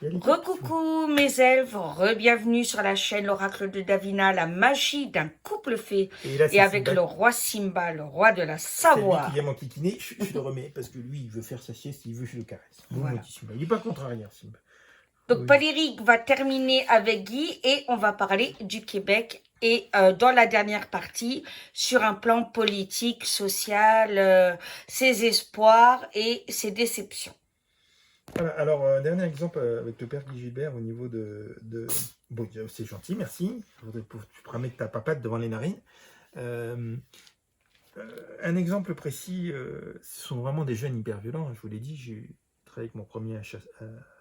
Recoucou mes elfes, re-bienvenue sur la chaîne L'Oracle de Davina, la magie d'un couple fée. Et là, Et avec Simba. le roi Simba, le roi de la C'est lui Savoie. qui vient m'enquiquiner, je le remets, parce que lui, il veut faire sa sieste, il veut que je le caresse. Bon, Voilà. mon petit Simba. Il n'est pas contrariant, Simba. Donc Oui. Paléric va terminer avec Guy et on va parler du Québec. Et dans la dernière partie, sur un plan politique, social, ses espoirs et ses déceptions. Voilà, alors, dernier exemple avec le père Guy Gilbert au niveau Bon, c'est gentil, merci. Tu pourras mettre ta papate devant les narines. Un exemple précis, ce sont vraiment des jeunes hyper violents. Je vous l'ai dit, j'ai travaillé avec mon premier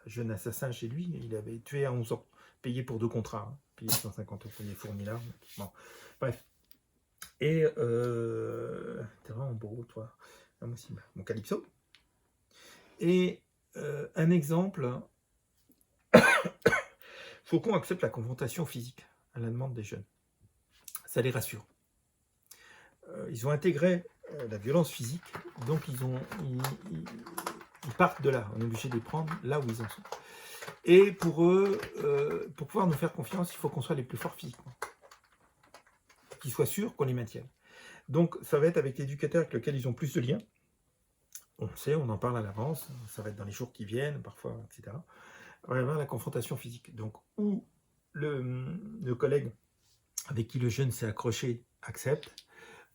jeune assassin chez lui. Il avait tué à 11 ans, payé pour 2 contrats, hein, payé 150 euros, il est fourni là. Bon, bref. Et t'es vraiment beau, toi. Ah, moi aussi, mon Calypso. Et un exemple, Faucon accepte la confrontation physique à la demande des jeunes. Ça les rassure. Ils ont intégré la violence physique, donc ils partent de là. On est obligé de les prendre là où ils en sont. Et pour eux, pour pouvoir nous faire confiance, il faut qu'on soit les plus forts physiquement. Qu'ils soient sûrs qu'on les maintienne. Donc ça va être avec l'éducateur avec lequel ils ont plus de liens. On le sait, on en parle à l'avance, ça va être dans les jours qui viennent, parfois, etc. On va y avoir la confrontation physique. Donc, où le collègue avec qui le jeune s'est accroché accepte,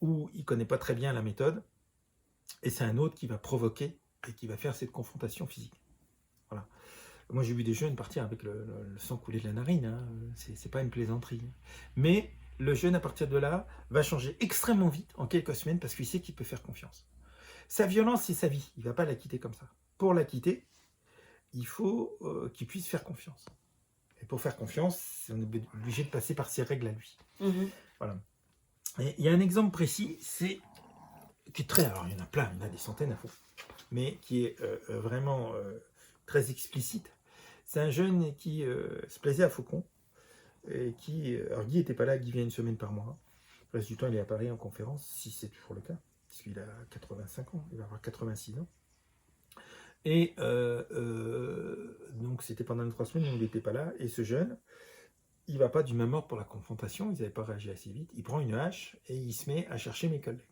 ou il ne connaît pas très bien la méthode, et c'est un autre qui va provoquer et qui va faire cette confrontation physique. Voilà. Moi, j'ai vu des jeunes partir avec le sang couler de la narine, hein. C'est pas une plaisanterie. Mais le jeune, à partir de là, va changer extrêmement vite, en quelques semaines, parce qu'il sait qu'il peut faire confiance. Sa violence, c'est sa vie. Il ne va pas la quitter comme ça. Pour la quitter, il faut qu'il puisse faire confiance. Et pour faire confiance, on est obligé de passer par ses règles à lui. Voilà. Et il y a un exemple précis, qui est très... Alors, il y en a plein, il y en a des centaines à fond, mais qui est vraiment très explicite. C'est un jeune qui se plaisait à Faucon, et qui... Alors, Guy n'était pas là, Guy vient une semaine par mois. Le reste du temps, il est à Paris en conférence, si c'est toujours le cas, puisqu'il a 85 ans, il va avoir 86 ans. Et donc, c'était pendant 3 semaines où il n'était pas là, et ce jeune, il ne va pas du même ordre pour la confrontation, ils n'avaient pas réagi assez vite, il prend une hache et il se met à chercher mes collègues.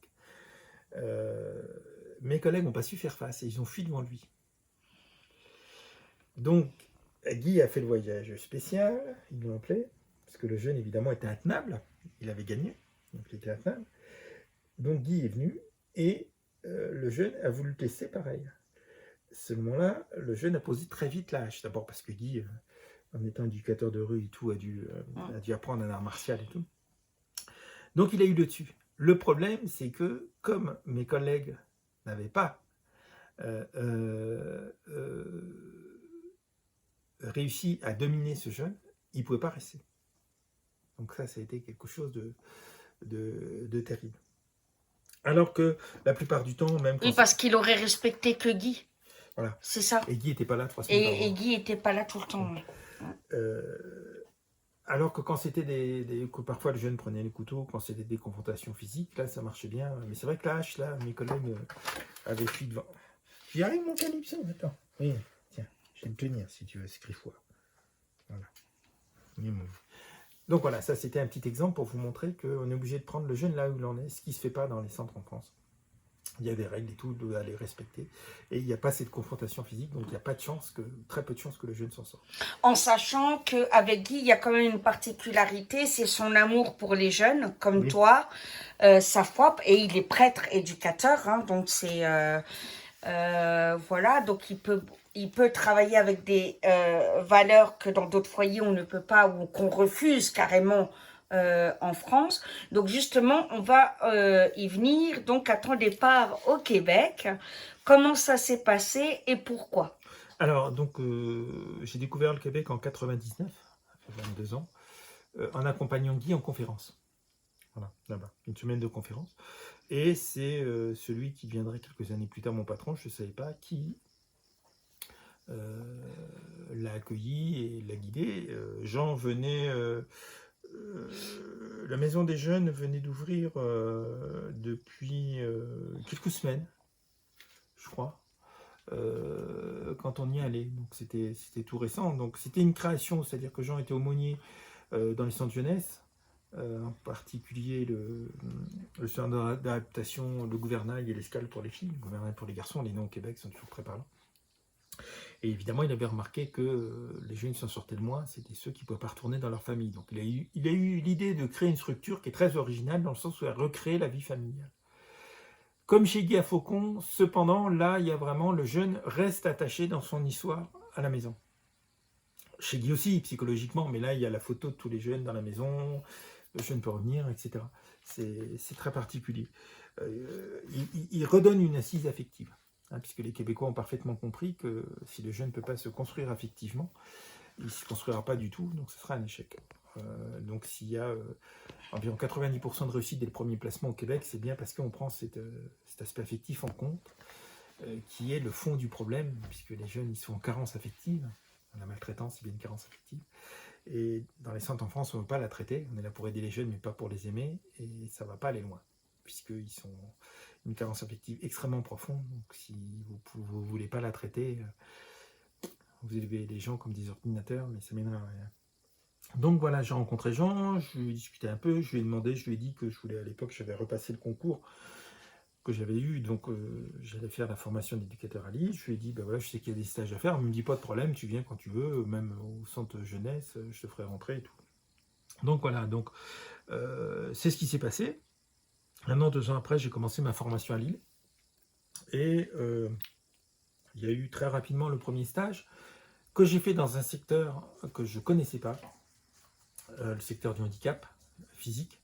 Mes collègues n'ont pas su faire face et ils ont fui devant lui. Donc, Guy a fait le voyage spécial, ils l'ont appelé, parce que le jeune, évidemment, était intenable, il avait gagné, donc il était intenable. Donc, Guy est venu et le jeune a voulu tester pareil. À ce moment-là, le jeune a posé très vite la hache, d'abord parce que Guy, en étant éducateur de rue et tout, a dû apprendre un art martial et tout. Donc, il a eu le dessus. Le problème, c'est que, comme mes collègues n'avaient pas réussi à dominer ce jeune, il ne pouvait pas rester. Donc ça a été quelque chose de terrible. Alors que la plupart du temps, même quand... Oui, parce qu'il aurait respecté que Guy. Voilà. C'est ça. Et Guy n'était pas là 3 semaines par mois. Et Guy n'était pas là tout le temps. Alors que quand c'était que parfois le jeune prenait les couteaux, quand c'était des confrontations physiques, là ça marchait bien. Mais c'est vrai que la hache, là, mes collègues avaient fui devant. J'y arrive mon Calypso, attends. Oui, tiens, je vais le tenir si tu veux, c'est griffois. Voilà. Donc voilà, ça c'était un petit exemple pour vous montrer qu'on est obligé de prendre le jeune là où il en est, ce qui ne se fait pas dans les centres en France. Il y a des règles et tout, à les respecter. Et il n'y a pas cette confrontation physique, donc il n'y a pas de chance, très peu de chance que le jeune s'en sorte. En sachant qu'avec Guy, il y a quand même une particularité, c'est son amour pour les jeunes, comme toi, sa foi, et il est prêtre éducateur, hein, donc c'est... voilà, donc il peut travailler avec des valeurs que dans d'autres foyers on ne peut pas ou qu'on refuse carrément en France. Donc justement, on va y venir. Donc à ton départ au Québec, comment ça s'est passé et pourquoi? Alors, donc, j'ai découvert le Québec en 99, ça fait 22 ans, en accompagnant Guy en conférence. Voilà, là-bas, une semaine de conférence. Et c'est celui qui deviendrait quelques années plus tard mon patron, je ne savais pas, qui l'a accueilli et l'a guidé. Jean venait... la maison des jeunes venait d'ouvrir depuis quelques semaines, je crois. quand on y allait. Donc c'était tout récent. Donc c'était une création, c'est-à-dire que Jean était aumônier dans les centres jeunesse, en particulier le centre d'adaptation, le gouvernail et l'escale pour les filles, le gouvernail pour les garçons, les noms au Québec sont toujours très parlants. Et évidemment, il avait remarqué que les jeunes qui s'en sortaient le moins, c'était ceux qui ne pouvaient pas retourner dans leur famille. Donc il a eu l'idée de créer une structure qui est très originale, dans le sens où elle recrée la vie familiale. Comme chez Guy à Faucon, cependant, là, il y a vraiment le jeune reste attaché dans son histoire à la maison. Chez Guy aussi, psychologiquement, mais là, il y a la photo de tous les jeunes dans la maison, le jeune peut revenir, etc. C'est très particulier. Il redonne une assise affective, hein, puisque les Québécois ont parfaitement compris que si le jeune ne peut pas se construire affectivement, il ne se construira pas du tout, donc ce sera un échec. Donc s'il y a environ 90% de réussite dès le premier placement au Québec, c'est bien parce qu'on prend cet aspect affectif en compte, qui est le fond du problème, puisque les jeunes ils sont en carence affective. La maltraitance, c'est bien une carence affective. Et dans les centres en France, on ne veut pas la traiter. On est là pour aider les jeunes, mais pas pour les aimer. Et ça ne va pas aller loin, puisqu'ils sont une carence affective extrêmement profonde. Donc si vous ne voulez pas la traiter, vous élevez les gens comme des ordinateurs, mais ça mènera à rien. Donc voilà, j'ai rencontré Jean, je lui ai discuté un peu, je lui ai demandé, je lui ai dit que je voulais, à l'époque, j'avais repassé le concours que j'avais eu, donc j'allais faire la formation d'éducateur à Lille. Je lui ai dit, ben voilà, je sais qu'il y a des stages à faire, on me dit pas de problème, tu viens quand tu veux, même au centre jeunesse, je te ferai rentrer et tout. Donc voilà, donc c'est ce qui s'est passé. Maintenant, 2 ans après, j'ai commencé ma formation à Lille, et il y a eu très rapidement le premier stage que j'ai fait dans un secteur que je ne connaissais pas, le secteur du handicap physique,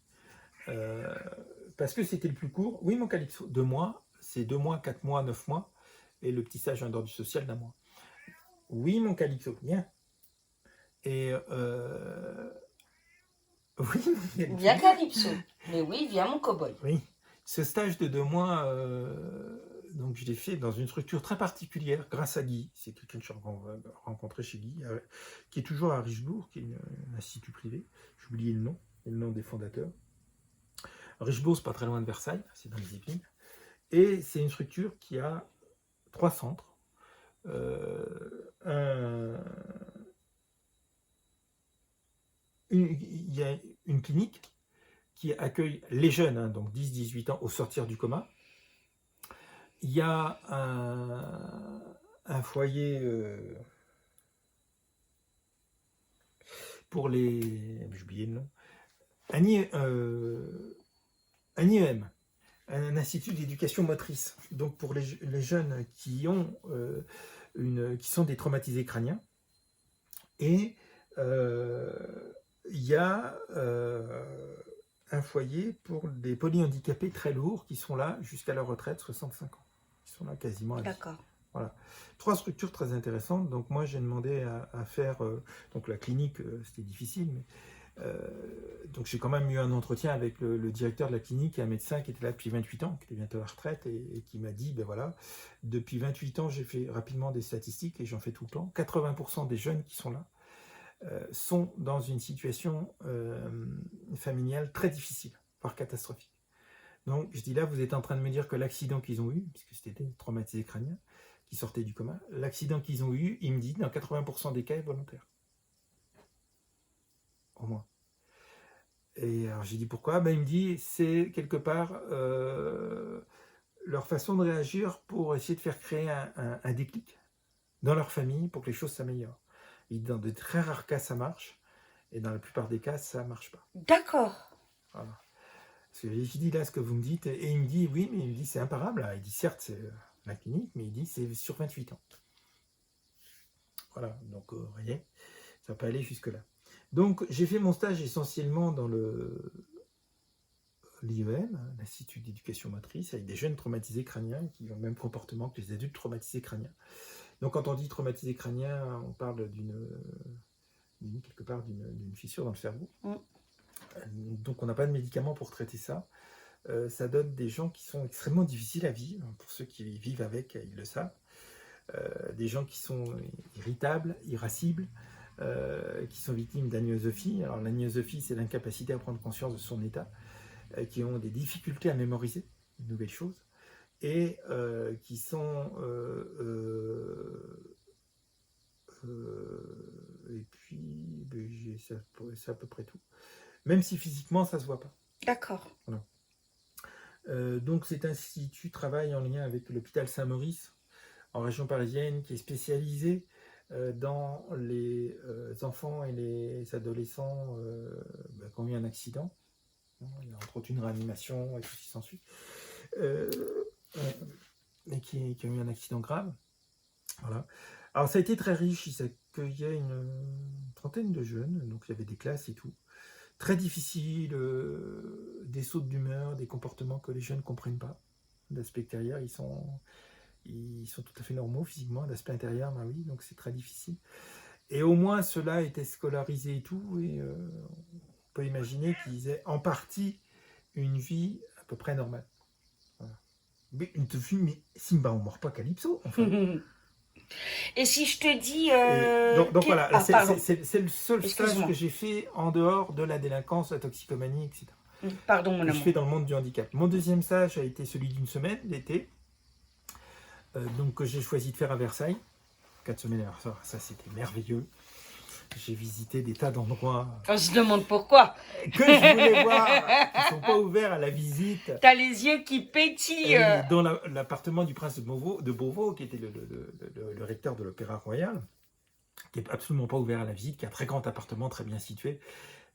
parce que c'était le plus court. Oui, mon Calypso, 2 mois, c'est 2 mois, 4 mois, 9 mois, et le petit stage en dehors du social d'1 mois. Oui, mon Calypso, viens. Et oui, mon Calypso. Bien Calypso. Mais oui, viens mon cow-boy. Oui, ce stage de 2 mois, donc je l'ai fait dans une structure très particulière, grâce à Guy. C'est quelqu'un que j'ai rencontré chez Guy, qui est toujours à Richebourg, qui est un institut privé. J'ai oublié le nom des fondateurs. Richebourg, c'est pas très loin de Versailles, c'est dans les Yvelines. Et c'est une structure qui a 3 centres. Il y a une clinique qui accueille les jeunes, hein, donc 10-18 ans, au sortir du coma. Il y a un foyer pour les... J'ai oublié le nom. Un IEM, un institut d'éducation motrice. Donc pour les jeunes qui ont qui sont des traumatisés crâniens. Et il y a un foyer pour des polyhandicapés très lourds qui sont là jusqu'à leur retraite, 65 ans. Ils sont là quasiment à vie. D'accord. Voilà. 3 structures très intéressantes. Donc moi j'ai demandé à faire... donc la clinique, c'était difficile, mais... donc j'ai quand même eu un entretien avec le directeur de la clinique, un médecin qui était là depuis 28 ans, qui était bientôt à la retraite, et qui m'a dit, ben voilà, depuis 28 ans, j'ai fait rapidement des statistiques, et j'en fais tout le temps, 80% des jeunes qui sont là sont dans une situation familiale très difficile, voire catastrophique. Donc je dis là, vous êtes en train de me dire que l'accident qu'ils ont eu, puisque c'était des traumatisés crâniens, qui sortaient du coma, l'accident qu'ils ont eu, il me dit, dans 80% des cas, est volontaire. Au moins. Et alors j'ai dit pourquoi, ben, il me dit c'est quelque part leur façon de réagir pour essayer de faire créer un déclic dans leur famille pour que les choses s'améliorent. Et dans de très rares cas ça marche, et dans la plupart des cas ça marche pas. D'accord. Voilà. Parce que j'ai dit là ce que vous me dites, et il me dit oui, mais il me dit c'est imparable. Il dit certes c'est la clinique, mais il dit c'est sur 28 ans. Voilà, donc vous voyez, ça peut aller jusque là. Donc j'ai fait mon stage essentiellement dans l'IEM, l'Institut d'éducation motrice, avec des jeunes traumatisés crâniens qui ont le même comportement que les adultes traumatisés crâniens. Donc quand on dit traumatisé crânien, on parle quelque part d'une fissure dans le cerveau. Donc on n'a pas de médicaments pour traiter ça. Ça donne des gens qui sont extrêmement difficiles à vivre. Pour ceux qui vivent avec, ils le savent. Des gens qui sont irritables, irascibles, qui sont victimes d'agnosophie. Alors l'agnosophie, c'est l'incapacité à prendre conscience de son état, qui ont des difficultés à mémoriser de nouvelles choses, et qui sont et puis ben, c'est à peu près tout. Même si physiquement ça se voit pas. D'accord. Voilà. Donc cet institut travaille en lien avec l'hôpital Saint-Maurice en région parisienne, qui est spécialisé dans les enfants et les adolescents qui ont eu un accident. Il y a entre autres une réanimation et tout ce qui s'ensuit. Mais qui ont eu un accident grave. Voilà. Alors ça a été très riche, ils accueillaient une trentaine de jeunes, donc il y avait des classes et tout. Très difficile, des sautes d'humeur, des comportements que les jeunes ne comprennent pas. D'aspect extérieur, ils sont tout à fait normaux physiquement, d'aspect intérieur, ben oui, donc c'est très difficile. Et au moins ceux-là étaient scolarisés et tout, et on peut imaginer qu'ils aient en partie une vie à peu près normale. Voilà. Mais une vie, mais Simba, on ne mord pas Calypso, enfin. Et si je te dis... Donc voilà, Ah, pardon. c'est le seul stage Excuse-moi. que j'ai fait en dehors de la délinquance, la toxicomanie, etc. Pardon, mon Que je amour. fais dans le monde du handicap. Mon deuxième stage a été celui d'une semaine, l'été, donc que j'ai choisi de faire à Versailles. 4 semaines, alors ça c'était merveilleux. J'ai visité des tas d'endroits On se demande pourquoi. que je voulais voir, qui ne sont pas ouverts à la visite. T'as les yeux qui pétillent. Et dans l'appartement du prince de Beauvau, qui était le recteur de l'Opéra Royal, qui n'est absolument pas ouvert à la visite, qui est un très grand appartement très bien situé.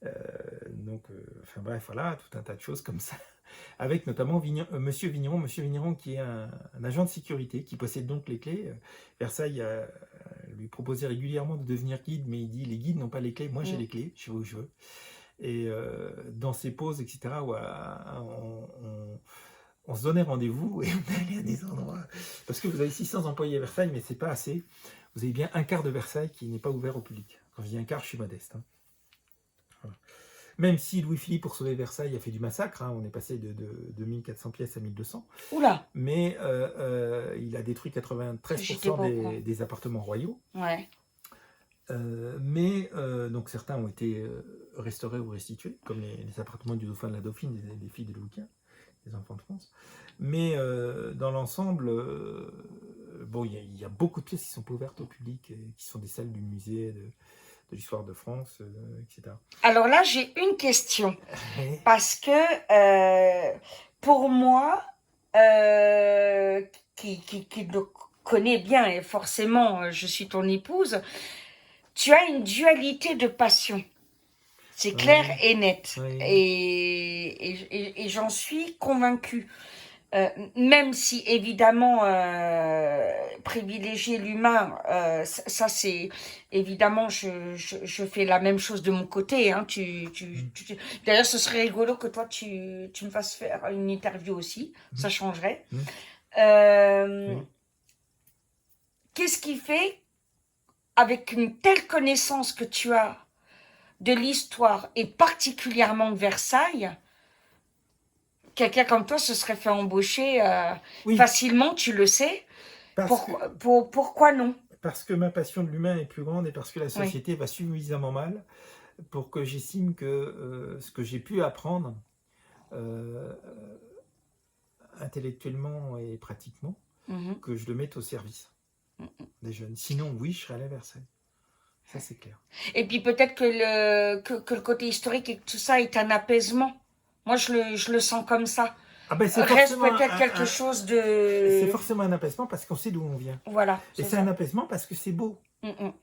Enfin bref, voilà, tout un tas de choses comme ça. Avec notamment Monsieur Vigneron qui est un agent de sécurité, qui possède donc les clés. Versailles lui proposait régulièrement de devenir guide, mais il dit, les guides n'ont pas les clés, moi j'ai les clés, je vais où je veux. Et dans ses pauses, etc., on se donnait rendez-vous et on allait à des endroits. Parce que vous avez 600 employés à Versailles, mais c'est pas assez. Vous avez bien un quart de Versailles qui n'est pas ouvert au public. Quand je dis un quart, je suis modeste. Hein. Voilà. Même si Louis-Philippe, pour sauver Versailles, a fait du massacre, hein, on est passé de 2400 pièces à 1200. Oula. Mais il a détruit 93% des appartements royaux. Ouais. Donc certains ont été restaurés ou restitués, comme les appartements du dauphin de la dauphine, des filles de Louis XV, des enfants de France. Mais dans l'ensemble, il y a beaucoup de pièces qui sont pas ouvertes au public, qui sont des salles du musée de l'histoire de France, etc. Alors là, j'ai une question. Parce que pour moi, qui le connaît bien, et forcément, je suis ton épouse, tu as une dualité de passion. C'est clair et net. Oui. Et j'en suis convaincue. Même si évidemment privilégier l'humain, ça c'est évidemment je fais la même chose de mon côté. Hein, D'ailleurs, ce serait rigolo que toi tu me fasses faire une interview aussi, ça changerait. Qu'est-ce qui fait, avec une telle connaissance que tu as de l'histoire et particulièrement de Versailles, quelqu'un comme toi se serait fait embaucher facilement, tu le sais. Pourquoi non? Parce que ma passion de l'humain est plus grande et parce que la société va suffisamment mal pour que j'estime que ce que j'ai pu apprendre intellectuellement et pratiquement, que je le mette au service des jeunes. Sinon, oui, je serais allé à Versailles. Ça, c'est clair. Et puis peut-être que le côté historique et tout ça est un apaisement. Moi, je le sens comme ça. Ah ben, reste peut-être quelque chose de... C'est forcément un apaisement parce qu'on sait d'où on vient. Voilà. Et c'est un apaisement parce que c'est beau.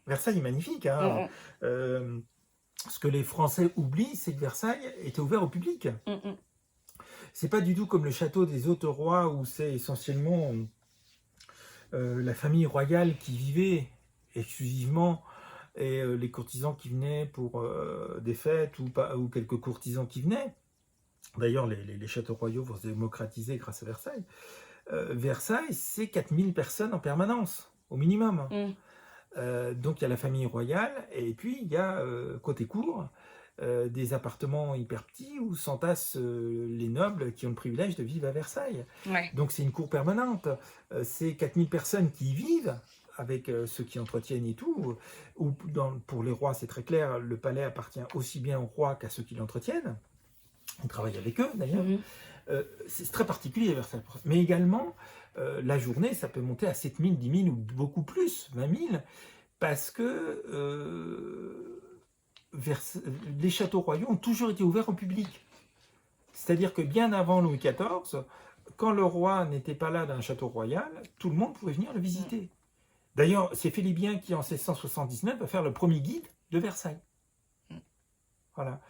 Versailles est magnifique. Hein. Ce que les Français oublient, c'est que Versailles était ouvert au public. C'est pas du tout comme le château des autres rois où c'est essentiellement la famille royale qui vivait exclusivement et les courtisans qui venaient pour des fêtes ou quelques courtisans qui venaient. D'ailleurs, les châteaux royaux vont se démocratiser grâce à Versailles. Versailles, c'est 4000 personnes en permanence, au minimum. Donc, il y a la famille royale, et puis il y a, côté cour, des appartements hyper petits où s'entassent les nobles qui ont le privilège de vivre à Versailles. Donc, c'est une cour permanente. C'est 4000 personnes qui y vivent, avec ceux qui entretiennent et tout. Pour les rois, c'est très clair, le palais appartient aussi bien aux rois qu'à ceux qui l'entretiennent. On travaille avec eux d'ailleurs. C'est très particulier Versailles. Mais également, la journée, ça peut monter à 7 000, 10 000 ou beaucoup plus, 20 000, parce que les châteaux royaux ont toujours été ouverts au public. C'est-à-dire que bien avant Louis XIV, quand le roi n'était pas là dans un château royal, tout le monde pouvait venir le visiter. D'ailleurs, c'est Philibien qui, en 1679, va faire le premier guide de Versailles. Voilà.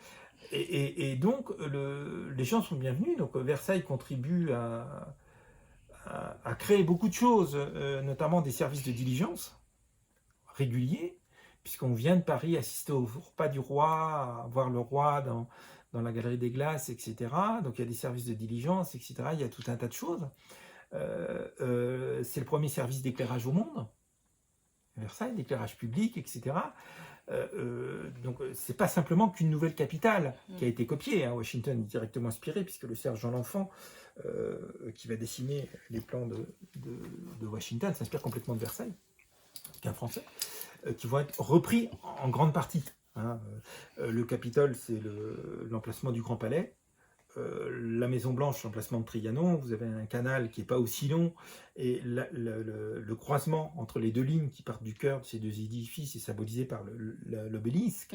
Et donc, les gens sont bienvenus. Donc, Versailles contribue à créer beaucoup de choses, notamment des services de diligence réguliers, puisqu'on vient de Paris assister au repas du roi, voir le roi dans la galerie des glaces, etc. Donc, il y a des services de diligence, etc. Il y a tout un tas de choses. C'est le premier service d'éclairage au monde. Versailles, d'éclairage public, etc. Donc, c'est pas simplement qu'une nouvelle capitale qui a été copiée. Hein. Washington est directement inspiré, puisque le sergent L'Enfant, qui va dessiner les plans de Washington, s'inspire complètement de Versailles, qu'un Français, qui vont être repris en grande partie. Hein. Le Capitole, c'est l'emplacement du Grand Palais. La Maison Blanche, l'emplacement de Trianon, vous avez un canal qui n'est pas aussi long, et le croisement entre les deux lignes qui partent du cœur de ces deux édifices est symbolisé par l'obélisque,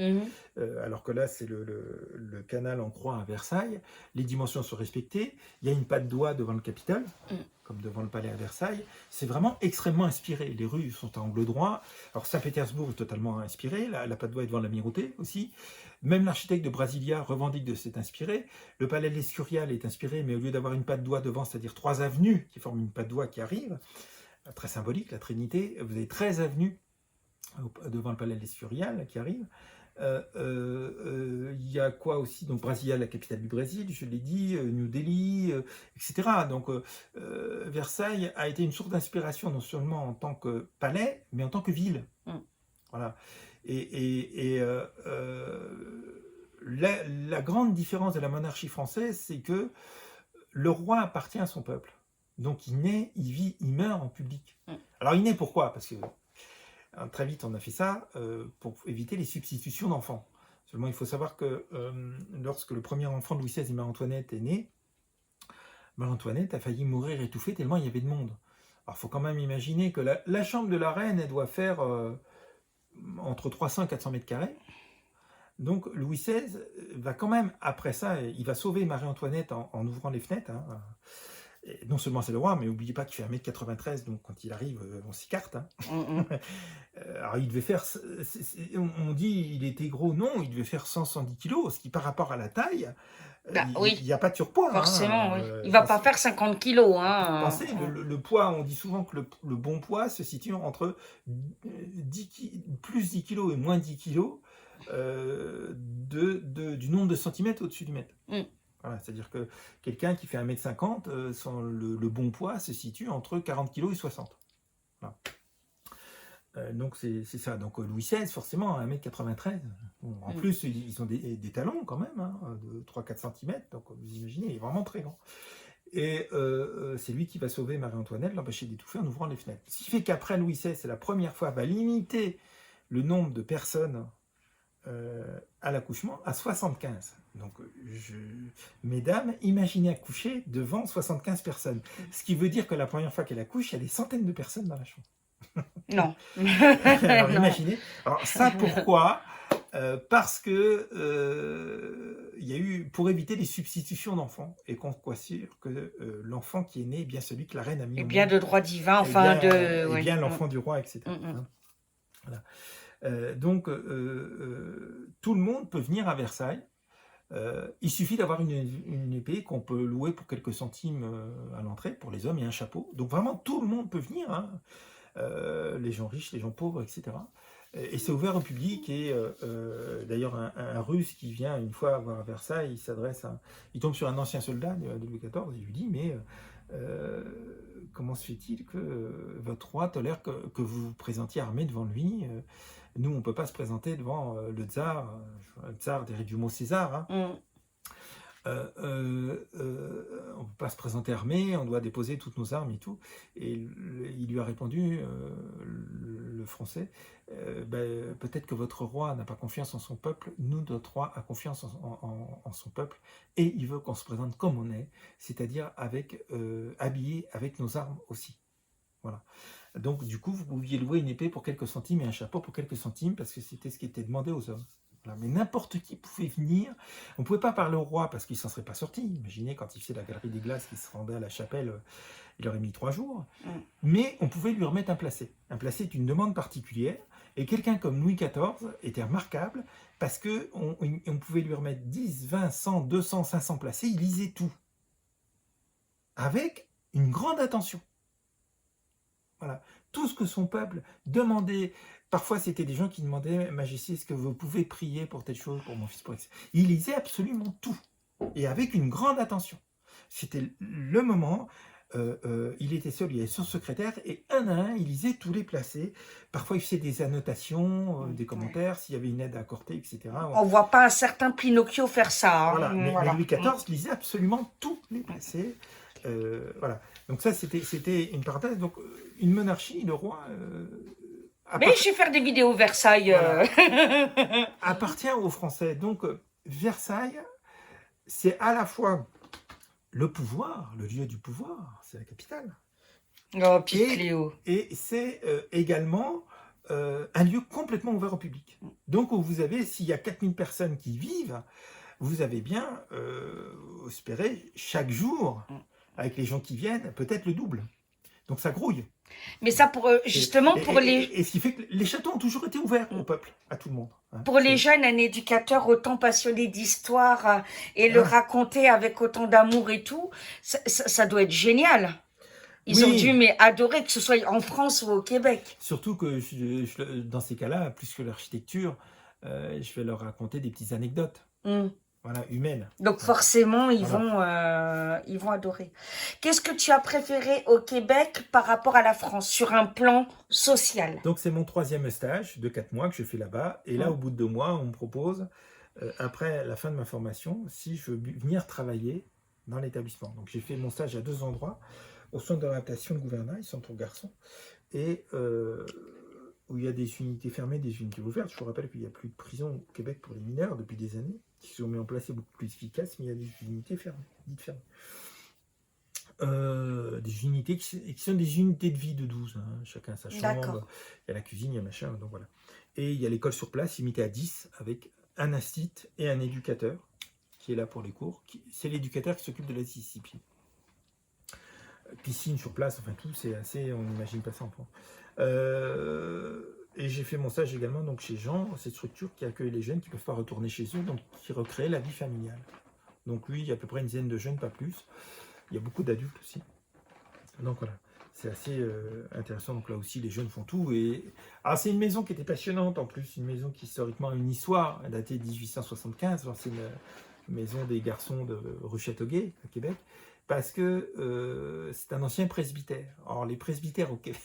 alors que là c'est le canal en croix à Versailles. Les dimensions sont respectées, il y a une patte d'oie devant le Capitole, comme devant le palais à Versailles. C'est vraiment extrêmement inspiré, les rues sont à angle droit. Alors Saint-Pétersbourg est totalement inspiré, la patte d'oie est devant l'Amirauté aussi. Même l'architecte de Brasilia revendique de s'être inspiré. Le palais de l'Escurial est inspiré, mais au lieu d'avoir une patte d'oie devant, c'est-à-dire 3 avenues qui forment une patte d'oie qui arrive, très symbolique, la Trinité, vous avez 13 avenues devant le palais de l'Escurial qui arrive. Il y a quoi aussi? Donc Brasilia, la capitale du Brésil, je l'ai dit, New Delhi, etc. Donc Versailles a été une source d'inspiration non seulement en tant que palais, mais en tant que ville. Voilà. La grande différence de la monarchie française, c'est que le roi appartient à son peuple. Donc il naît, il vit, il meurt en public. Alors il naît pourquoi? Parce que très vite on a fait ça pour éviter les substitutions d'enfants. Seulement il faut savoir que lorsque le premier enfant de Louis XVI et Marie-Antoinette est né, Marie-Antoinette a failli mourir étouffée tellement il y avait de monde. Alors il faut quand même imaginer que la chambre de la reine, elle doit faire entre 300 et 400 mètres carrés. Donc Louis XVI va quand même, après ça, il va sauver Marie-Antoinette en ouvrant les fenêtres. Hein. Et non seulement c'est le roi, mais n'oubliez pas qu'il fait 1m93, donc quand il arrive, on s'écarte. Hein. Alors il devait faire, on dit il était gros, non, il devait faire 100-110 kilos, ce qui par rapport à la taille, il n'y a pas de surpoids. Forcément, oui. Il ne va pas faire 50 kilos. Hein. Pensez, le poids, on dit souvent que le bon poids se situe entre plus 10 kilos et moins 10 kilos du nombre de centimètres au-dessus du mètre. Voilà, c'est-à-dire que quelqu'un qui fait 1m50, le bon poids se situe entre 40 kg et 60. Voilà. Donc c'est ça. Donc Louis XVI, forcément, 1m93. Bon, en plus, ils ont des talons quand même, hein, de 3-4 cm. Donc vous imaginez, il est vraiment très grand. Et c'est lui qui va sauver Marie-Antoinette, l'empêcher d'étouffer en ouvrant les fenêtres. Ce qui fait qu'après Louis XVI, c'est la première fois, va limiter le nombre de personnes à l'accouchement à 75. Donc, mesdames, imaginez accoucher devant 75 personnes. Ce qui veut dire que la première fois qu'elle accouche, il y a des centaines de personnes dans la chambre. Non. Alors, imaginez. Alors, ça, pourquoi parce que il y a eu, pour éviter les substitutions d'enfants, et qu'on soit sûr que l'enfant qui est né est bien celui que la reine a mis au monde. Et bien de droit divin, enfin et bien l'enfant du roi, etc. Voilà. Donc, tout le monde peut venir à Versailles. Il suffit d'avoir une épée qu'on peut louer pour quelques centimes à l'entrée, pour les hommes, et un chapeau. Donc vraiment, tout le monde peut venir, hein. Les gens riches, les gens pauvres, etc. Et c'est ouvert au public, et d'ailleurs, un Russe qui vient une fois voir à Versailles, il tombe sur un ancien soldat de Louis XIV, et il lui dit, mais comment se fait-il que votre roi tolère que vous vous présentiez armé devant lui? Nous, on ne peut pas se présenter devant le tsar dérive du mot César. Hein. On ne peut pas se présenter armé, on doit déposer toutes nos armes et tout. Et il lui a répondu, le français, peut-être que votre roi n'a pas confiance en son peuple, nous, notre roi a confiance en son peuple, et il veut qu'on se présente comme on est, c'est-à-dire habillé avec nos armes aussi. Voilà. Donc, du coup, vous pouviez louer une épée pour quelques centimes et un chapeau pour quelques centimes, parce que c'était ce qui était demandé aux hommes. Voilà. Mais n'importe qui pouvait venir. On ne pouvait pas parler au roi parce qu'il ne s'en serait pas sorti. Imaginez quand il faisait la galerie des glaces, qu'il se rendait à la chapelle, il aurait mis 3 jours. Mais on pouvait lui remettre un placet. Un placet est une demande particulière. Et quelqu'un comme Louis XIV était remarquable parce qu'on pouvait lui remettre 10, 20, 100, 200, 500 placets. Il lisait tout. Avec une grande attention. Voilà. Tout ce que son peuple demandait. Parfois, c'était des gens qui demandaient, Majesté, est-ce que vous pouvez prier pour telle chose, pour mon fils, pour etc. Il lisait absolument tout. Et avec une grande attention. C'était le moment, il était seul, il y avait son secrétaire, et un à un, il lisait tous les placés. Parfois, il faisait des annotations, des commentaires, s'il y avait une aide à accorder, etc. On ne voit pas un certain Pinocchio faire ça. Hein. Voilà. Mais Voilà. Louis XIV lisait absolument tous les placés. Voilà. Donc ça, c'était une parenthèse. Donc, une monarchie, le roi... Mais je vais faire des vidéos Versailles. Voilà. Appartient aux Français. Donc, Versailles, c'est à la fois le pouvoir, le lieu du pouvoir, c'est la capitale. Oh, petite Cléo. Et c'est également un lieu complètement ouvert au public. Donc, vous avez, s'il y a 4000 personnes qui vivent, vous avez bien, espéré, chaque jour, avec les gens qui viennent, peut-être le double. Donc, ça grouille. Mais ça, justement, pour les... Et ce qui fait que les châteaux ont toujours été ouverts au peuple, à tout le monde. Hein. Pour les jeunes, un éducateur autant passionné d'histoire et le raconter avec autant d'amour et tout, ça doit être génial. Ils ont dû adorer, que ce soit en France ou au Québec. Surtout que dans ces cas-là, plus que l'architecture, je vais leur raconter des petites anecdotes. Voilà, humaines. Donc forcément, ils vont adorer. Qu'est-ce que tu as préféré au Québec par rapport à la France, sur un plan social? Donc c'est mon 3e stage de 4 mois que je fais là-bas. Et là, au bout de 2 mois, on me propose, après la fin de ma formation, si je veux venir travailler dans l'établissement. Donc j'ai fait mon stage à 2 endroits, au centre de réadaptation de gouvernail, centre pour garçons, et où il y a des unités fermées, des unités ouvertes. Je vous rappelle qu'il n'y a plus de prison au Québec pour les mineurs depuis des années, qui sont mis en place et beaucoup plus efficaces, mais il y a des unités fermées, dites fermées. Des unités qui sont des unités de vie de 12, hein, chacun sa chambre, il y a la cuisine, il y a machin, donc voilà. Et il y a l'école sur place, limitée à 10, avec un instit et un éducateur, qui est là pour les cours. C'est l'éducateur qui s'occupe de la discipline. Piscine sur place, enfin tout, c'est assez, on n'imagine pas ça en France. Et j'ai fait mon stage également donc chez Jean, cette structure qui accueille les jeunes qui ne peuvent pas retourner chez eux, donc qui recrée la vie familiale. Donc lui, il y a à peu près une dizaine de jeunes, pas plus. Il y a beaucoup d'adultes aussi. Donc voilà, c'est assez intéressant. Donc là aussi, les jeunes font tout. Alors c'est une maison qui était passionnante en plus, une maison qui historiquement a une histoire, datée de 1875. Alors, c'est une maison des garçons de rue Châteauguay, à Québec, parce que c'est un ancien presbytère. Or, les presbytères au Québec,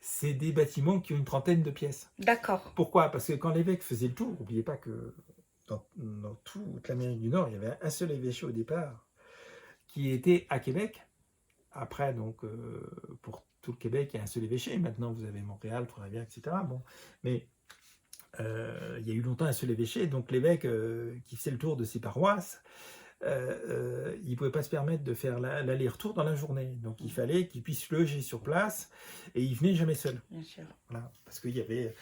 c'est des bâtiments qui ont une trentaine de pièces. D'accord. Pourquoi? Parce que quand l'évêque faisait le tour, n'oubliez pas que dans toute l'Amérique du Nord, il y avait un seul évêché au départ, qui était à Québec. Après, donc, pour tout le Québec, il y a un seul évêché. Maintenant, vous avez Montréal, Trois-Rivières, etc. Bon, mais il y a eu longtemps un seul évêché. Donc, l'évêque qui faisait le tour de ses paroisses, il ne pouvait pas se permettre de faire l'aller-retour dans la journée. Donc, il fallait qu'il puisse loger sur place et il venait jamais seul. Bien sûr. Voilà, parce qu'il y avait...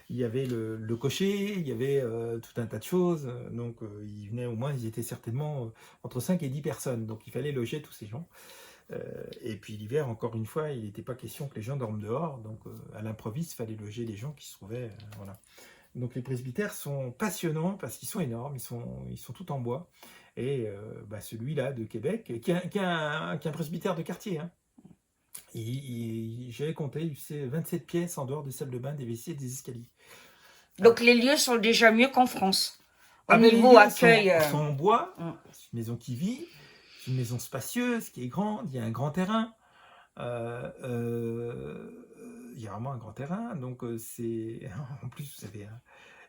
Il y avait le cocher, il y avait tout un tas de choses. Donc, ils venaient au moins, ils étaient certainement entre 5 et 10 personnes. Donc, il fallait loger tous ces gens. Et puis, l'hiver, encore une fois, il n'était pas question que les gens dorment dehors. Donc, à l'improviste, il fallait loger les gens qui se trouvaient. Voilà. Donc, les presbytères sont passionnants parce qu'ils sont énormes. Ils sont tout en bois. Et celui-là de Québec, qui est un presbytère de quartier, hein. J'avais compté, c'est 27 pièces en dehors des salles de bain, des WC et des escaliers. Donc les lieux sont déjà mieux qu'en France. Au Les niveau lieux accueil. sont en bois, c'est une maison qui vit, c'est une maison spacieuse, qui est grande, il y a un grand terrain. Il y a vraiment un grand terrain, donc c'est... En plus, vous avez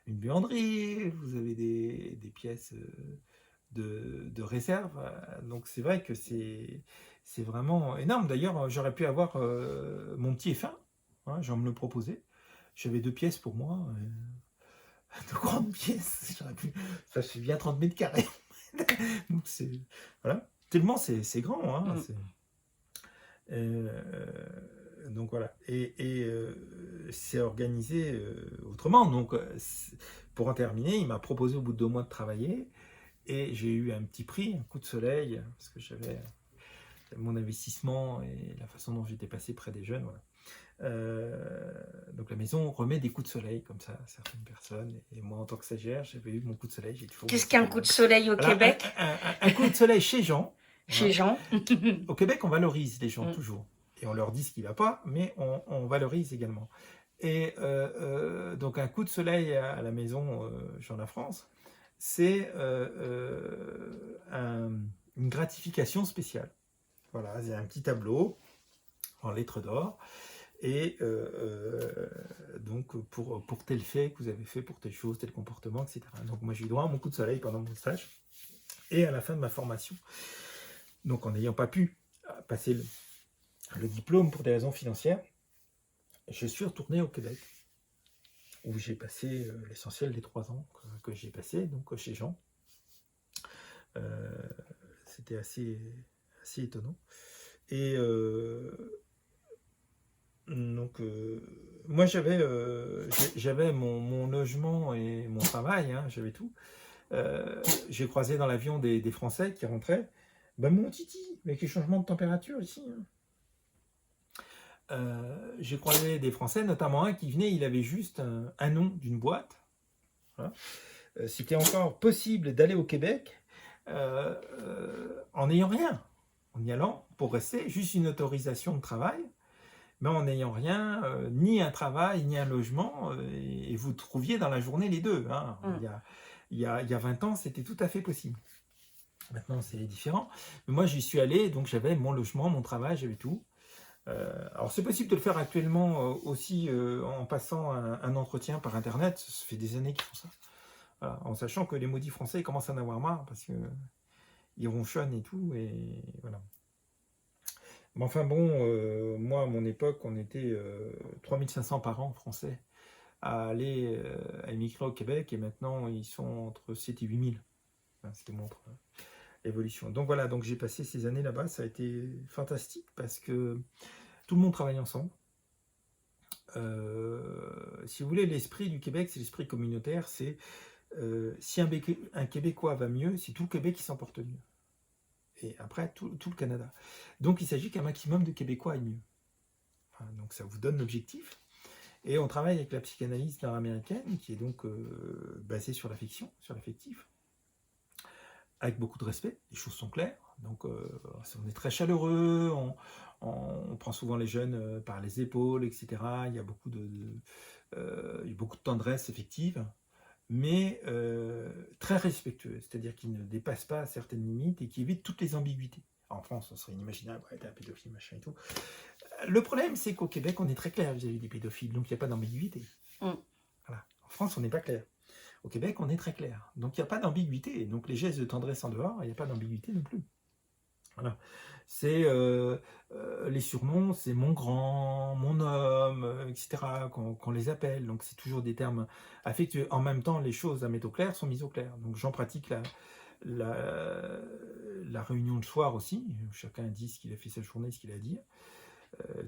une buanderie, vous avez des pièces de réserve. Donc c'est vrai que c'est vraiment énorme. D'ailleurs, j'aurais pu avoir mon petit F1, hein, j'en me le proposais. J'avais 2 pièces pour moi, 2 grandes pièces. Ça fait bien 30 mètres carrés. Donc c'est voilà. Tellement c'est grand, hein. Donc voilà. Et c'est organisé autrement. Donc pour en terminer, il m'a proposé au bout de 2 mois de travailler. Et j'ai eu un petit prix, un coup de soleil, parce que j'avais mon investissement et la façon dont j'étais passé près des jeunes. Voilà. Donc la maison remet des coups de soleil comme ça à certaines personnes. Et moi, en tant que stagiaire, j'avais eu mon coup de soleil. Qu'est-ce qu'un coup de soleil au Québec? Un coup de soleil chez Jean. Chez Jean. Au Québec, on valorise les gens toujours. Et on leur dit ce qui ne va pas, mais on valorise également. Et donc un coup de soleil à la maison Jean La France, c'est une gratification spéciale. Voilà, c'est un petit tableau en lettres d'or. Et donc pour tel fait que vous avez fait, pour telle chose, tel comportement, etc. Donc moi j'ai eu droit à mon coup de soleil pendant mon stage et à la fin de ma formation. Donc en n'ayant pas pu passer le diplôme pour des raisons financières, je suis retourné au Québec, où j'ai passé l'essentiel des 3 ans que j'ai passé, donc chez Jean. C'était assez étonnant. Et donc, moi j'avais mon logement et mon travail, hein, j'avais tout. J'ai croisé dans l'avion des Français qui rentraient. Ben mon titi, mais quel changement de température ici, hein. J'ai croisé des Français, notamment un qui venait, il avait juste un nom d'une boîte. Voilà. C'était encore possible d'aller au Québec en n'ayant rien, en y allant pour rester, juste une autorisation de travail, mais en n'ayant rien, ni un travail, ni un logement, et vous trouviez dans la journée les deux. Hein. Il y a 20 ans, c'était tout à fait possible. Maintenant, c'est différent. Mais moi, j'y suis allé, donc j'avais mon logement, mon travail, j'avais tout. Alors c'est possible de le faire actuellement aussi en passant un entretien par internet, ça fait des années qu'ils font ça. Voilà, en sachant que les maudits français commencent à en avoir marre parce que ils ronchonnent et tout, et voilà. Mais enfin bon, moi à mon époque on était 3500 par an français à aller à émigrer au Québec, et maintenant ils sont entre 7 et 8000, ce qui montre l'évolution. Donc voilà, donc j'ai passé ces années là-bas, ça a été fantastique parce que tout le monde travaille ensemble. Si vous voulez, l'esprit du Québec, c'est l'esprit communautaire, c'est si un Québécois va mieux, c'est tout le Québec qui s'en porte mieux. Et après, tout le Canada. Donc il s'agit qu'un maximum de Québécois aillent mieux. Enfin, donc ça vous donne l'objectif. Et on travaille avec la psychanalyse nord-américaine, qui est donc basée sur l'affection, sur l'affectif, avec beaucoup de respect, les choses sont claires. Donc on est très chaleureux, on prend souvent les jeunes par les épaules, etc. Il y a beaucoup de tendresse effective, mais très respectueux, c'est-à-dire qu'il ne dépasse pas certaines limites et qui évite toutes les ambiguïtés. En France, on serait inimaginable, ouais, t'es un pédophile, machin et tout. Le problème, c'est qu'au Québec, on est très clair vis-à-vis des pédophiles, donc il n'y a pas d'ambiguïté. Voilà. En France, on n'est pas clair. Au Québec, on est très clair. Donc, il n'y a pas d'ambiguïté. Donc, les gestes de tendresse en dehors, il n'y a pas d'ambiguïté non plus. Voilà. C'est les surnoms, c'est mon grand, mon homme, etc. qu'on les appelle. Donc, c'est toujours des termes affectueux. En même temps, les choses à mettre au clair sont mises au clair. Donc, j'en pratique la réunion de soir aussi. Chacun dit ce qu'il a fait cette journée, ce qu'il a à dire,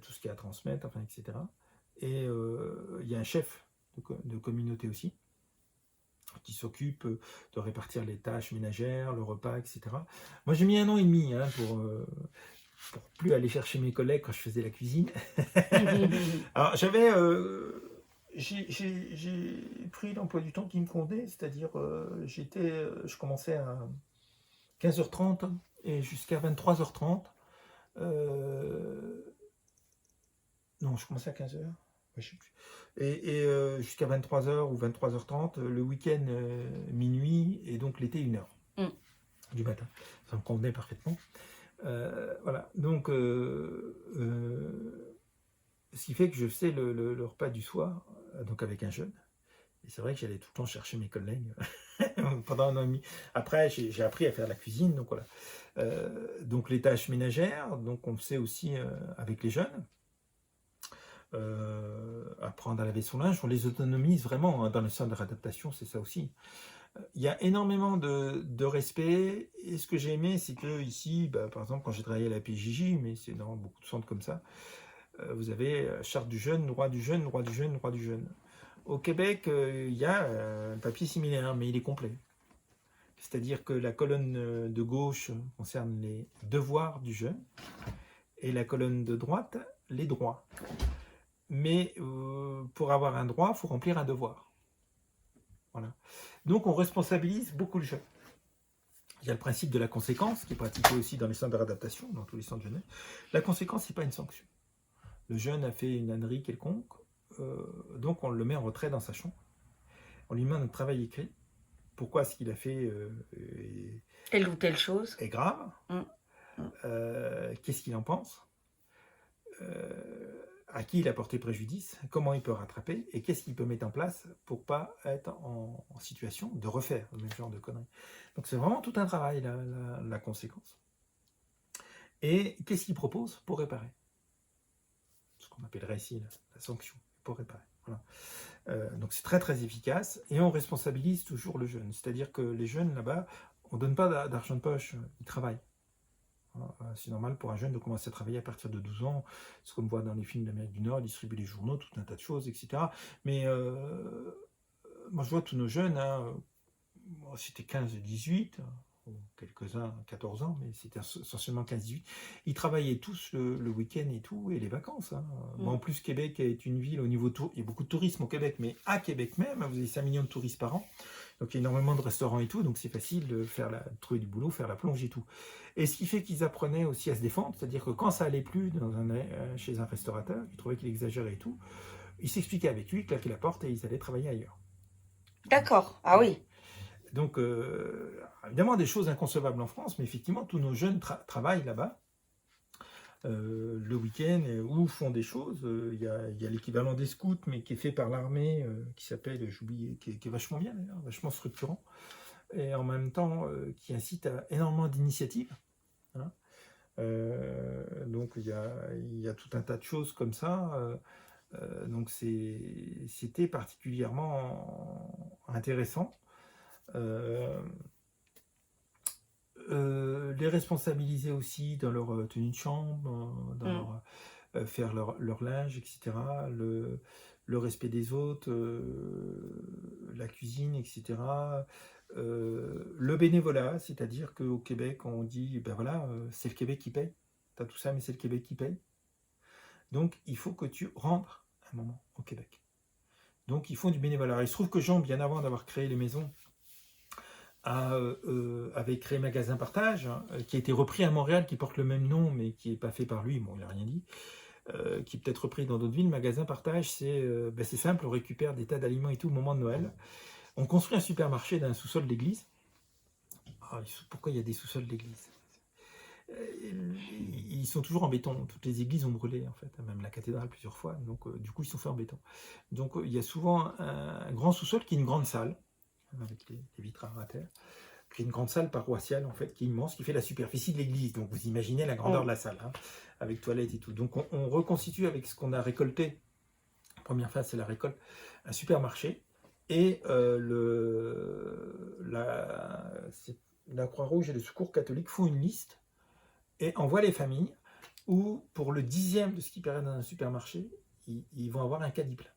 tout ce qu'il a à transmettre, enfin, etc. Et il y a un chef de communauté aussi, qui s'occupe de répartir les tâches ménagères, le repas, etc. Moi, j'ai mis 1 an et demi pour plus aller chercher mes collègues quand je faisais la cuisine. Alors, j'ai pris l'emploi du temps qui me convenait, c'est-à-dire je commençais à 15h30 et jusqu'à 23h30. Non, je commençais à 15h. Je sais plus. Et jusqu'à 23h ou 23h30, le week-end minuit, et donc l'été 1h du matin. Ça me convenait parfaitement. Voilà, donc ce qui fait que je faisais le repas du soir, donc avec un jeune. Et c'est vrai que j'allais tout le temps chercher mes collègues pendant 1 an et demi. Après, j'ai appris à faire la cuisine, donc voilà. Donc les tâches ménagères, donc on le sait aussi avec les jeunes. apprendre à laver son linge, on les autonomise vraiment, hein, dans le centre de réadaptation, c'est ça aussi. Il y a énormément de respect, et ce que j'ai aimé, c'est que ici, bah, par exemple, quand j'ai travaillé à la PJJ, mais c'est dans beaucoup de centres comme ça, vous avez charte du jeune, droit du jeune, droit du jeune, droit du jeune. Au Québec, il y a un papier similaire, mais il est complet. C'est-à-dire que la colonne de gauche concerne les devoirs du jeune, et la colonne de droite, les droits. Mais pour avoir un droit, il faut remplir un devoir. Voilà. Donc on responsabilise beaucoup le jeune. Il y a le principe de la conséquence, qui est pratiqué aussi dans les centres de réadaptation, dans tous les centres de jeunesse. La conséquence, ce n'est pas une sanction. Le jeune a fait une ânerie quelconque, donc on le met en retrait dans sa chambre. On lui demande un travail écrit. Pourquoi ce qu'il a fait Telle ou telle chose. est grave. Mm. Qu'est-ce qu'il en pense, à qui il a porté préjudice, comment il peut rattraper, et qu'est-ce qu'il peut mettre en place pour ne pas être en situation de refaire le même genre de conneries. Donc c'est vraiment tout un travail, la conséquence. Et qu'est-ce qu'il propose pour réparer? Ce qu'on appellerait ici la sanction, pour réparer. Voilà. Donc c'est très très efficace, et on responsabilise toujours le jeune. C'est-à-dire que les jeunes là-bas, on ne donne pas d'argent de poche, ils travaillent. C'est normal pour un jeune de commencer à travailler à partir de 12 ans, ce qu'on voit dans les films d'Amérique du Nord, distribuer les journaux, tout un tas de choses, etc. Mais moi je vois tous nos jeunes, hein, c'était 15-18, ou quelques-uns 14 ans, mais c'était essentiellement 15-18, ils travaillaient tous le week-end et tout, et les vacances. Hein. Bon, en plus, Québec est une ville au niveau il y a beaucoup de tourisme au Québec, mais à Québec même, vous avez 5 millions de touristes par an. Donc il y a énormément de restaurants et tout, donc c'est facile de trouver du boulot, faire la plonge et tout. Et ce qui fait qu'ils apprenaient aussi à se défendre, c'est-à-dire que quand ça allait plus chez un restaurateur, ils trouvaient qu'il exagérait et tout, ils s'expliquaient avec lui, claquaient la porte et ils allaient travailler ailleurs. D'accord, ah oui. Donc évidemment des choses inconcevables en France, mais effectivement tous nos jeunes travaillent là-bas. Le week-end où font des choses. Il y a l'équivalent des scouts, mais qui est fait par l'armée, qui s'appelle, j'oublie, qui est vachement bien d'ailleurs, vachement structurant, et en même temps qui incite à énormément d'initiatives. Hein. Donc il y a tout un tas de choses comme ça. Donc c'était particulièrement intéressant. Les responsabiliser aussi dans leur tenue de chambre, dans faire leur linge, etc. Le respect des autres, la cuisine, etc. Le bénévolat, c'est-à-dire qu'au Québec, on dit, ben voilà, c'est le Québec qui paye. Tu as tout ça, mais c'est le Québec qui paye. Donc, il faut que tu rentres un moment au Québec. Donc, ils font du bénévolat. Il se trouve que Jean, bien avant d'avoir créé les maisons, avait créé Magasin Partage, hein, qui a été repris à Montréal, qui porte le même nom, mais qui n'est pas fait par lui, bon, il n'a rien dit, qui est peut-être repris dans d'autres villes. Magasin Partage, c'est simple, on récupère des tas d'aliments et tout au moment de Noël. On construit un supermarché dans un sous-sol d'église. Pourquoi il y a des sous-sols d'église? Ils sont toujours en béton. Toutes les églises ont brûlé, en fait, même la cathédrale plusieurs fois. Donc, du coup, ils sont faits en béton. Donc, il y a souvent un grand sous-sol qui est une grande salle, avec les vitraux à terre, qui est une grande salle paroissiale, en fait, qui est immense, qui fait la superficie de l'église. Donc, vous imaginez la grandeur de la salle, hein, avec toilettes et tout. Donc, on reconstitue avec ce qu'on a récolté. La première phase, c'est la récolte, un supermarché. Et la Croix-Rouge et le Secours catholique font une liste et envoient les familles où, pour le 10e de ce qui paraît dans un supermarché, ils vont avoir un caddie plein.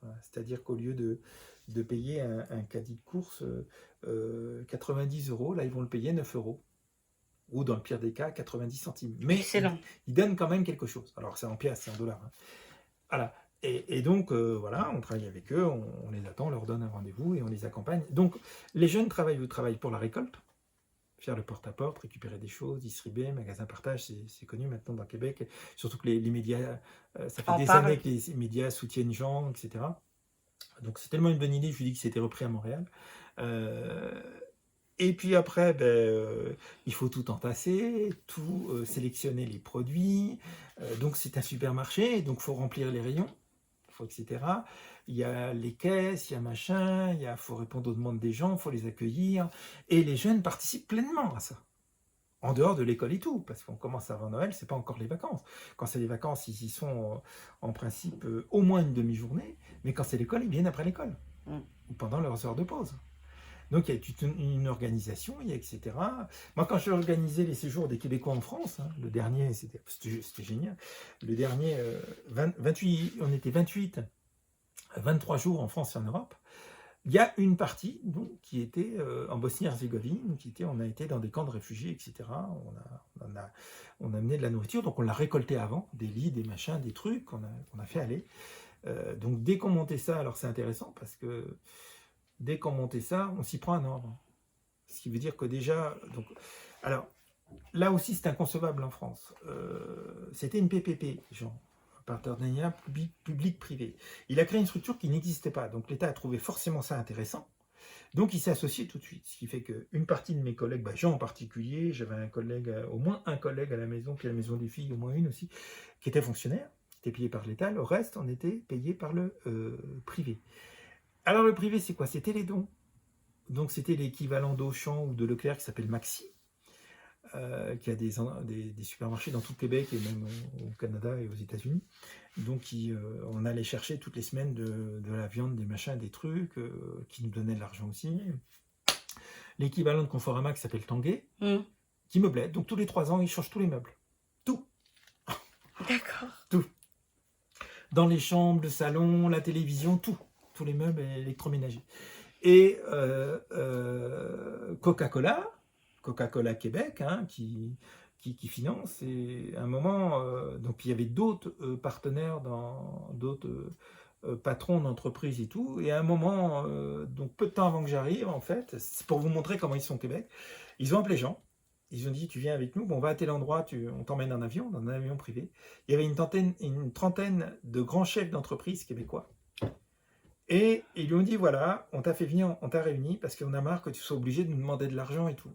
Voilà. C'est-à-dire qu'au lieu de payer un caddie de course 90 €, là, ils vont le payer 9 €. Ou dans le pire des cas, 90 centimes. Mais ils donnent quand même quelque chose. Alors, c'est en pièces, c'est en dollars. Hein. Voilà. Et donc, voilà, on travaille avec eux, on les attend, on leur donne un rendez-vous et on les accompagne. Donc, les jeunes travaillent pour la récolte, faire le porte-à-porte, récupérer des choses, distribuer, magasin partage, c'est connu maintenant dans le Québec. Surtout que les médias, ça fait des années que les médias soutiennent Jean, etc. Donc, c'est tellement une bonne idée, je lui dis que c'était repris à Montréal. Et puis après, il faut tout entasser, tout sélectionner les produits. Donc, c'est un supermarché, donc il faut remplir les rayons. Etc. Il y a les caisses, il y a machin, il faut répondre aux demandes des gens, il faut les accueillir. Et les jeunes participent pleinement à ça. En dehors de l'école et tout, parce qu'on commence avant Noël, c'est pas encore les vacances. Quand c'est les vacances, ils y sont en principe au moins une demi-journée, mais quand c'est l'école, ils viennent après l'école, Mm. ou pendant leurs heures de pause. Donc il y a toute une organisation, il y a etc. Moi, quand j'ai organisé les séjours des Québécois en France, hein, le dernier, c'était génial. Le dernier, 28, on était 28, 23 jours en France et en Europe. Il y a une partie donc, qui était en Bosnie-Herzégovine, on a été dans des camps de réfugiés, etc. On a amené de la nourriture, donc on l'a récolté avant, des lits, des machins, des trucs qu'on a fait aller. Donc dès qu'on montait ça, alors c'est intéressant parce que dès qu'on montait ça, on s'y prend un ordre. Ce qui veut dire que déjà... Donc, alors, là aussi, c'est inconcevable en France. C'était une PPP, genre, partenariat public-privé. Il a créé une structure qui n'existait pas. Donc, l'État a trouvé forcément ça intéressant. Donc, il s'est associé tout de suite. Ce qui fait qu'une partie de mes collègues, Jean en particulier, j'avais un collègue, au moins un collègue à la maison, puis à la maison des filles, au moins une aussi, qui était fonctionnaire, qui était payé par l'État. Le reste, on était payé par le privé. Alors, le privé, c'est quoi? C'était les dons. Donc c'était l'équivalent d'Auchan ou de Leclerc qui s'appelle Maxi, qui a des supermarchés dans tout le Québec et même au Canada et aux États-Unis. Donc on allait chercher toutes les semaines de la viande, des machins, des trucs, qui nous donnaient de l'argent aussi. L'équivalent de Conforama qui s'appelle Tanguay, qui meublait. Donc tous les 3 ans, ils changent tous les meubles. Tout. D'accord. Tout. Dans les chambres, le salon, la télévision, tout. Tous les meubles électroménagers. Et Coca-Cola Québec, hein, qui finance. Et à un moment, donc il y avait d'autres partenaires, d'autres patrons d'entreprises et tout. Et à un moment, donc peu de temps avant que j'arrive, en fait, c'est pour vous montrer comment ils sont au Québec, ils ont appelé Jean. Ils ont dit, tu viens avec nous, bon, on va à tel endroit, on t'emmène en avion, dans un avion privé. Il y avait une trentaine de grands chefs d'entreprise québécois. Et ils lui ont dit, voilà, on t'a fait venir, on t'a réuni parce qu'on a marre que tu sois obligé de nous demander de l'argent et tout.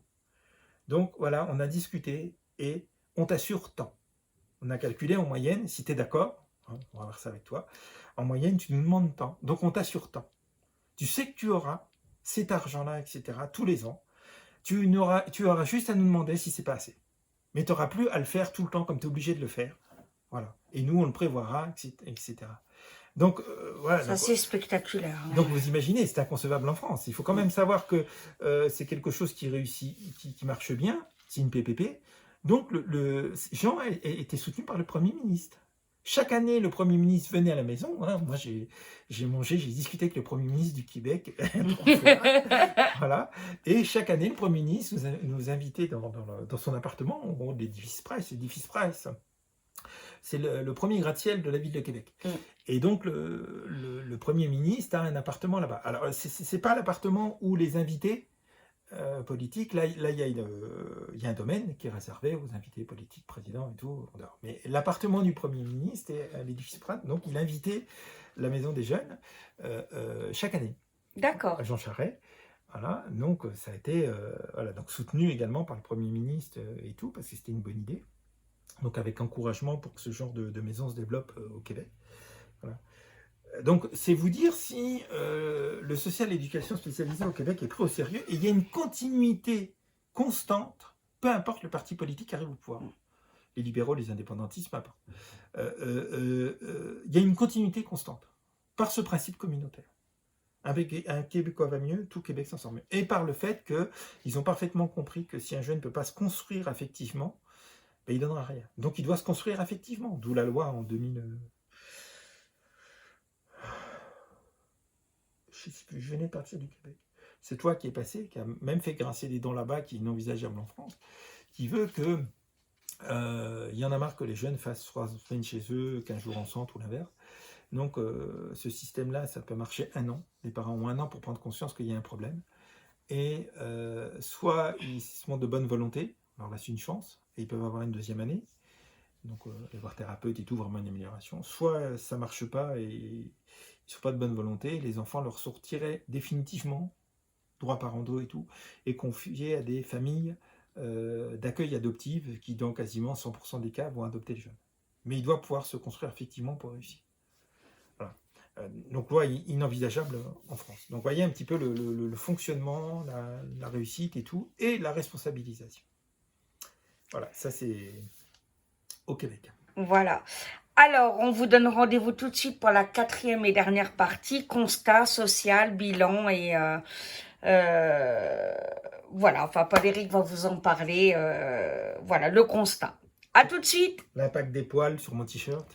Donc voilà, on a discuté et on t'assure tant. On a calculé en moyenne, si tu es d'accord, hein, on va voir ça avec toi, en moyenne tu nous demandes tant, donc on t'assure tant. Tu sais que tu auras cet argent-là, etc., tous les ans. Tu auras juste à nous demander si c'est pas assez. Mais tu n'auras plus à le faire tout le temps comme tu es obligé de le faire. Voilà. Et nous, on le prévoira, etc. Donc, voilà. Ça, c'est spectaculaire. Hein. Donc, vous imaginez, c'est inconcevable en France. Il faut quand même savoir que c'est quelque chose qui réussit, qui marche bien. C'est une PPP. Donc, Jean était soutenu par le Premier ministre. Chaque année, le Premier ministre venait à la maison. Hein. Moi, j'ai discuté avec le Premier ministre du Québec 3 fois. Voilà. Et chaque année, le Premier ministre nous invitait dans son appartement, l'édifice Price. C'est le premier gratte-ciel de la ville de Québec. Et donc, le Premier ministre a un appartement là-bas. Alors, ce n'est pas l'appartement où les invités politiques, là, il y a un domaine qui est réservé aux invités politiques, présidents et tout. Mais l'appartement du Premier ministre est à l'édifice Pratt, donc il invitait la Maison des Jeunes chaque année. D'accord. Jean Charest. Voilà, donc ça a été donc soutenu également par le Premier ministre et tout, parce que c'était une bonne idée. Donc avec encouragement pour que ce genre de maison se développe au Québec. Voilà. Donc c'est vous dire si le social et l'éducation spécialisée au Québec est pris au sérieux, et il y a une continuité constante, peu importe le parti politique qui arrive au pouvoir. Les libéraux, les indépendantistes, peu importe. Il y a une continuité constante, par ce principe communautaire. Avec un Québécois va mieux, tout Québec s'en sort mieux. Et par le fait qu'ils ont parfaitement compris que si un jeune ne peut pas se construire affectivement, ben, il ne donnera rien. Donc il doit se construire affectivement. D'où la loi en 2000. Je venais de partir du Québec. C'est toi qui est passé, qui a même fait grincer des dents là-bas, qui est inenvisageable en France, qui veut que y en a marre que les jeunes fassent 3 semaines chez eux, 15 jours en centre ou l'inverse. Donc ce système-là, ça peut marcher 1 an. Les parents ont 1 an pour prendre conscience qu'il y a un problème. Et soit ils sont de bonne volonté, alors là c'est une chance, et ils peuvent avoir une 2e année, donc aller voir thérapeute et tout, vraiment une amélioration. Soit ça ne marche pas et ils ne sont pas de bonne volonté, et les enfants leur sortiraient définitivement, droits parentaux et tout, et confiés à des familles d'accueil adoptive qui, dans quasiment 100% des cas, vont adopter le jeune. Mais il doit pouvoir se construire effectivement pour réussir. Voilà. Donc loi inenvisageable en France. Donc voyez un petit peu le fonctionnement, la réussite et tout, et la responsabilisation. Voilà, ça c'est au Québec. Voilà. Alors, on vous donne rendez-vous tout de suite pour la 4e et dernière partie, constat social, bilan et voilà, enfin Paul-Éric va vous en parler, voilà, le constat. À tout de suite. L'impact des poils sur mon t-shirt.